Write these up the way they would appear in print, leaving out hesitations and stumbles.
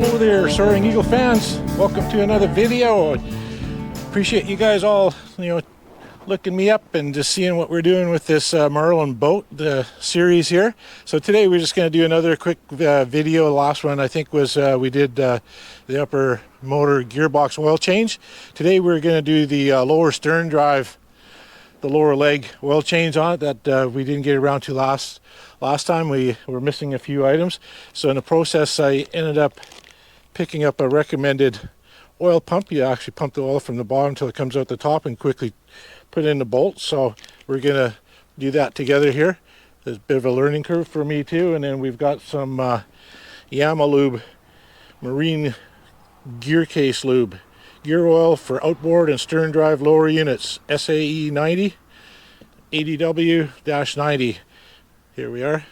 Hello there, Soaring Eagle fans. Welcome to another video. Appreciate you guys all, looking me up and just seeing what we're doing with this Marlin boat, the series here. So today we're just going to do another quick video. The last one I think was we did the upper motor gearbox oil change. Today we're going to do the lower stern drive, the lower leg oil change on it that we didn't get around to last time. We were missing a few items, so in the process I ended up picking up a recommended oil pump. You actually pump the oil from the bottom until it comes out the top and quickly put in the bolts. So we're gonna do that together here. There's a bit of a learning curve for me too. And then we've got some Yamaha lube, marine gear case lube, gear oil for outboard and stern drive lower units, SAE 90 80W-90. Here we are,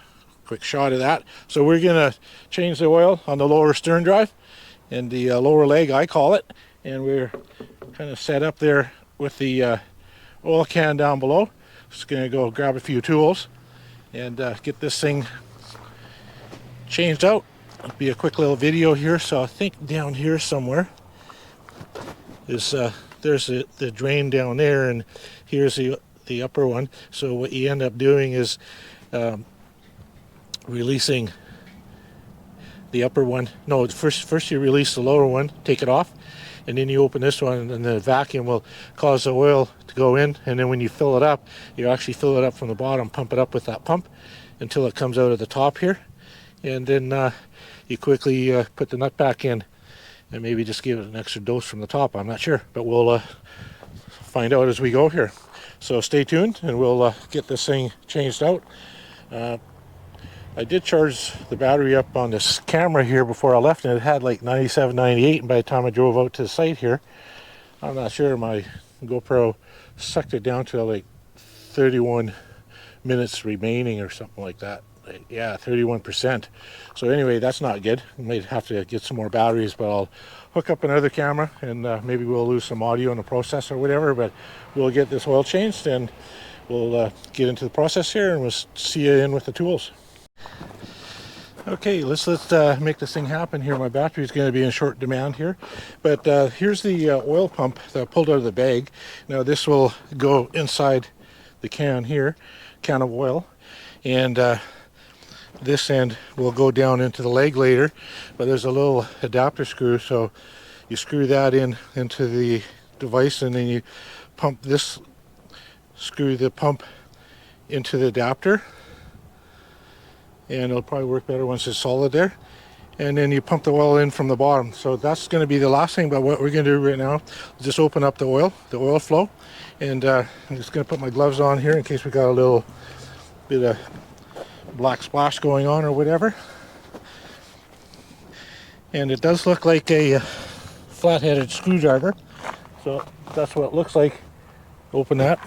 quick shot of that. So we're gonna change the oil on the lower stern drive and the lower leg, I call it, and we're kind of set up there with the oil can down below. Just gonna go grab a few tools and get this thing changed out. It'll be a quick little video here. So I think down here somewhere is there's the drain down there, and here's the upper one. So what you end up doing is releasing the upper one. No, first you release the lower one, take it off, and then you open this one, and the vacuum will cause the oil to go in. And then when you fill it up, you actually fill it up from the bottom, pump it up with that pump until it comes out of the top here, and then you quickly put the nut back in and maybe just give it an extra dose from the top. I'm not sure, but we'll find out as we go here. So stay tuned and we'll get this thing changed out. I did charge the battery up on this camera here before I left, and it had like 97, 98, and by the time I drove out to the site here, I'm not sure, my GoPro sucked it down to like 31 minutes remaining or something like that. Yeah, 31%. So anyway, that's not good. I might have to get some more batteries, but I'll hook up another camera and maybe we'll lose some audio in the process or whatever, but we'll get this oil changed and we'll get into the process here, and we'll see you in with the tools. Okay, let's make this thing happen here. My battery is going to be in short demand here, but here's the oil pump that I pulled out of the bag. Now this will go inside the can here, can of oil, and this end will go down into the leg later, but there's a little adapter screw, so you screw that into the device, and then you pump this, screw the pump into the adapter, and it'll probably work better once it's solid there. And then you pump the oil in from the bottom. So that's going to be the last thing, but what we're going to do right now is just open up the oil flow, and I'm just going to put my gloves on here in case we got a little bit of black splash going on or whatever. And it does look like a flat-headed screwdriver, so that's what it looks like. Open that.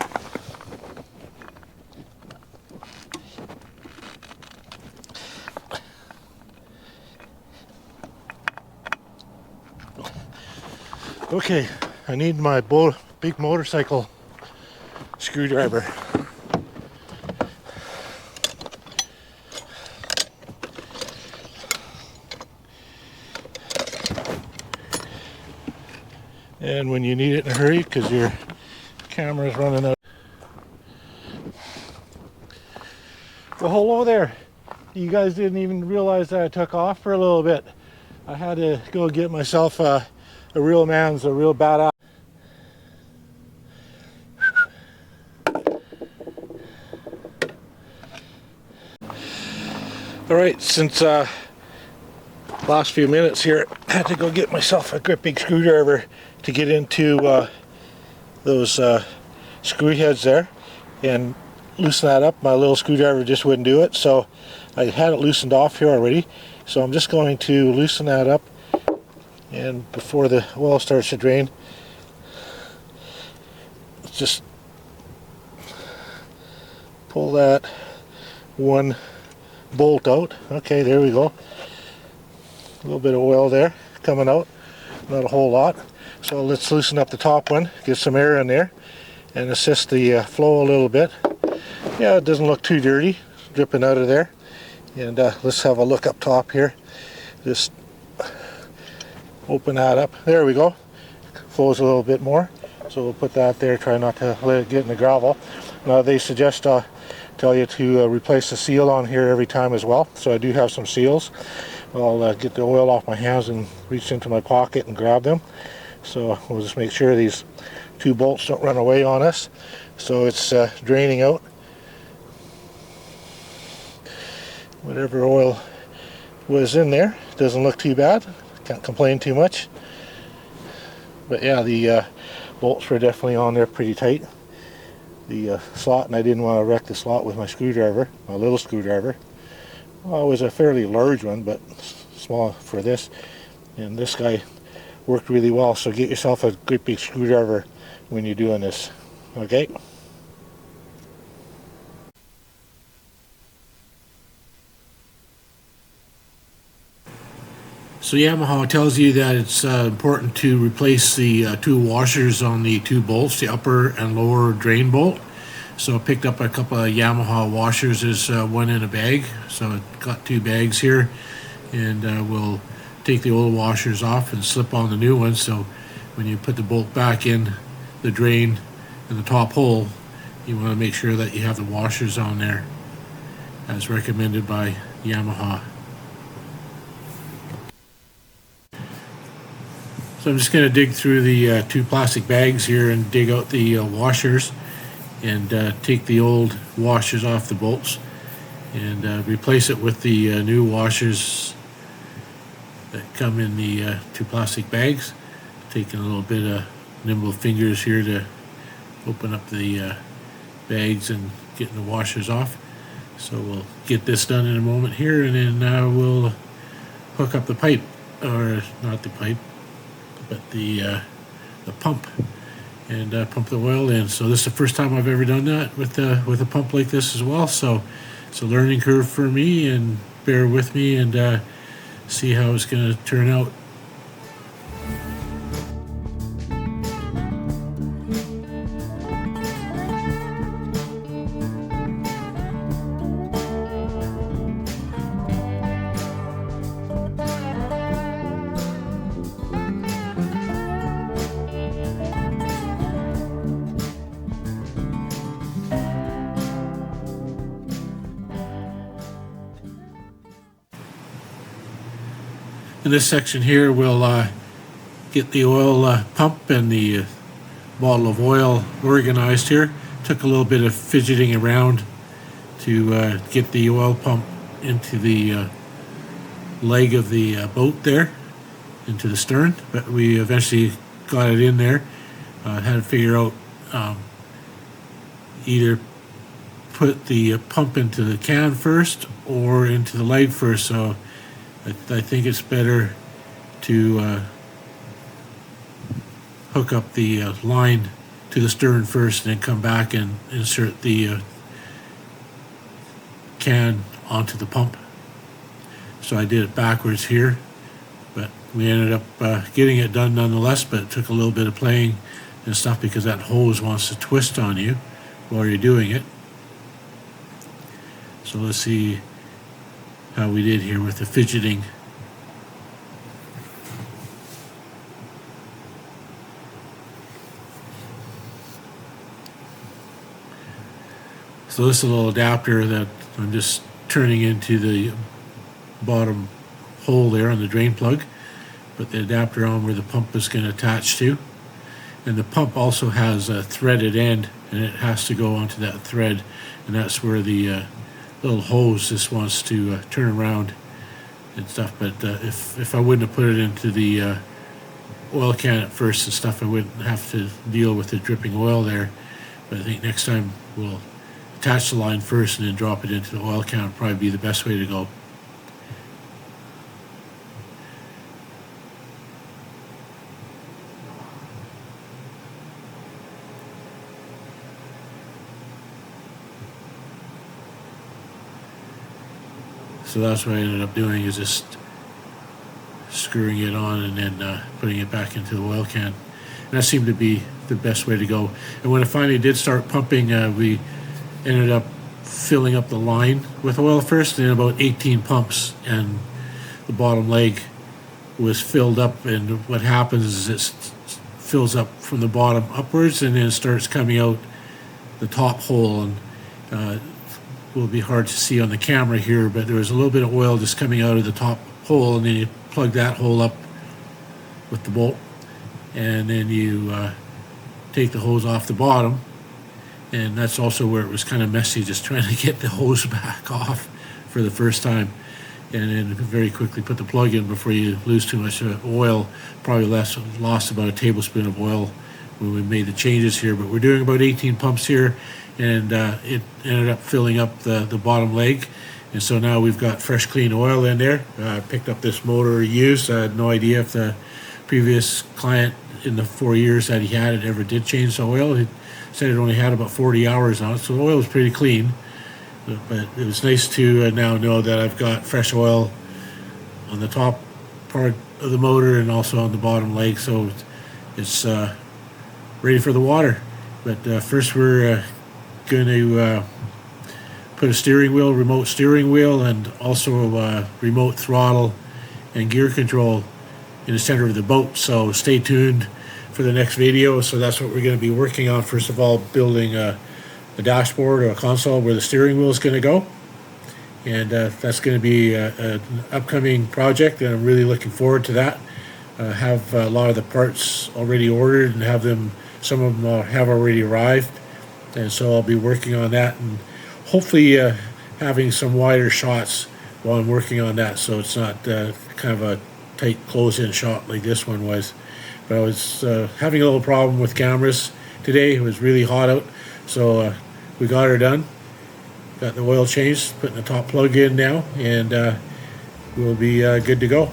Okay, I need my big motorcycle screwdriver. And when you need it in a hurry because your camera is running out. Well, hello there. You guys didn't even realize that I took off for a little bit. I had to go get myself a real badass. All right, since last few minutes here, I had to go get myself a great big screwdriver to get into those screw heads there and loosen that up. My little screwdriver just wouldn't do it, so I had it loosened off here already. So I'm just going to loosen that up, and before the oil starts to drain, just pull that one bolt out. Okay, there we go. A little bit of oil there coming out, not a whole lot. So let's loosen up the top one, get some air in there, and assist the flow a little bit. Yeah, it doesn't look too dirty, dripping out of there. And let's have a look up top here. Just Open that up. There we go. Flows a little bit more. So we'll put that there, try not to let it get in the gravel. Now they suggest, tell you to replace the seal on here every time as well. So I do have some seals. I'll get the oil off my hands and reach into my pocket and grab them. So we'll just make sure these two bolts don't run away on us. So it's draining out whatever oil was in there. Doesn't look too bad. Can't complain too much. But yeah, the bolts were definitely on there pretty tight. The slot, and I didn't want to wreck the slot with my screwdriver, my little screwdriver. Well, it was a fairly large one, but small for this. And this guy worked really well, so get yourself a great big screwdriver when you're doing this. Okay? So Yamaha tells you that it's important to replace the two washers on the two bolts, the upper and lower drain bolt. So I picked up a couple of Yamaha washers. There's one in a bag, so I've got two bags here, and we'll take the old washers off and slip on the new ones. So when you put the bolt back in the drain in the top hole, you want to make sure that you have the washers on there as recommended by Yamaha. So I'm just going to dig through the two plastic bags here and dig out the washers and take the old washers off the bolts and replace it with the new washers that come in the two plastic bags. Taking a little bit of nimble fingers here to open up the bags and getting the washers off. So we'll get this done in a moment here, and then we'll hook up the pipe, or not the pipe, but the pump, and pump the oil in. So this is the first time I've ever done that with a pump like this as well. So it's a learning curve for me, and bear with me and see how it's going to turn out. In this section here, we'll get the oil pump and the bottle of oil organized here. Took a little bit of fidgeting around to get the oil pump into the leg of the boat there, into the stern, but we eventually got it in there. Had to figure out either put the pump into the can first or into the leg first. So I think it's better to hook up the line to the stern first and then come back and insert the can onto the pump. So I did it backwards here, but we ended up getting it done nonetheless, but it took a little bit of playing and stuff because that hose wants to twist on you while you're doing it. So let's see how we did here with the fidgeting. So this is a little adapter that I'm just turning into the bottom hole there on the drain plug. Put the adapter on where the pump is going to attach to. And the pump also has a threaded end, and it has to go onto that thread, and that's where the little hose just wants to turn around and stuff. But if I wouldn't have put it into the oil can at first and stuff, I wouldn't have to deal with the dripping oil there. But I think next time we'll attach the line first and then drop it into the oil can. Would probably be the best way to go. So that's what I ended up doing, is just screwing it on and then putting it back into the oil can. And that seemed to be the best way to go. And when it finally did start pumping, we ended up filling up the line with oil first, and then about 18 pumps, and the bottom leg was filled up, and what happens is it fills up from the bottom upwards and then starts coming out the top hole, and will be hard to see on the camera here, but there was a little bit of oil just coming out of the top hole, and then you plug that hole up with the bolt, and then you take the hose off the bottom. And that's also where it was kind of messy, just trying to get the hose back off for the first time, and then very quickly put the plug in before you lose too much oil. Probably lost about a tablespoon of oil when we made the changes here, but we're doing about 18 pumps here, and it ended up filling up the bottom leg. And so now we've got fresh, clean oil in there. I picked up this motor used. I had no idea if the previous client in the 4 years that he had it ever did change the oil. He said it only had about 40 hours on it, so the oil was pretty clean. But it was nice to now know that I've got fresh oil on the top part of the motor and also on the bottom leg, so it's ready for the water. But first we're going to put a remote steering wheel, and also a remote throttle and gear control in the center of the boat. So stay tuned for the next video. So that's what we're going to be working on. First of all, building a dashboard or a console where the steering wheel is going to go, and that's going to be an upcoming project, and I'm really looking forward to that. Have a lot of the parts already ordered, and have them, some of them have already arrived, and so I'll be working on that, and hopefully having some wider shots while I'm working on that, so it's not kind of a tight close-in shot like this one was. But I was having a little problem with cameras today. It was really hot out, so we got her done. Got the oil changed, putting the top plug in now, and we'll be good to go.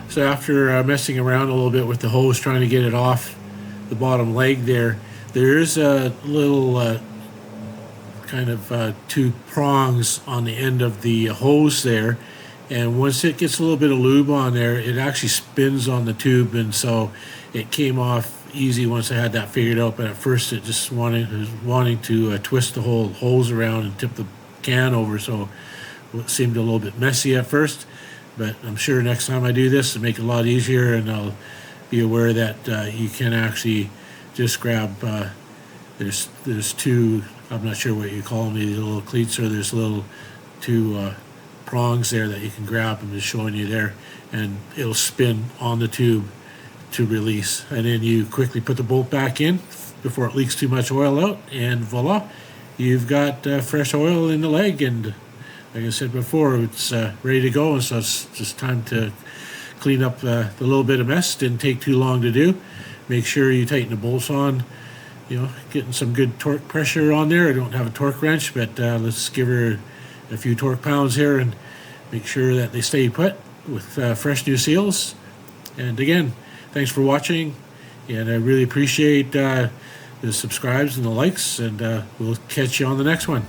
So after messing around a little bit with the hose, trying to get it off the bottom leg there is a little kind of two prongs on the end of the hose there, and once it gets a little bit of lube on there, it actually spins on the tube, and so it came off easy once I had that figured out. But at first it just wanting to twist the whole hose around and tip the can over, so it seemed a little bit messy at first. But I'm sure next time I do this, it'll make it a lot easier, and I'll be aware that you can actually just grab, there's two, I'm not sure what you call them, these little cleats, or there's little two prongs there that you can grab. I'm just showing you there, and it'll spin on the tube to release. And then you quickly put the bolt back in before it leaks too much oil out, and voila, you've got fresh oil in the leg. And like I said before, it's ready to go, and so it's just time to clean up the little bit of mess. Didn't take too long to do. Make sure you tighten the bolts on, getting some good torque pressure on there. I don't have a torque wrench, but let's give her a few torque pounds here and make sure that they stay put with fresh new seals. And again, thanks for watching, and I really appreciate the subscribes and the likes, and we'll catch you on the next one.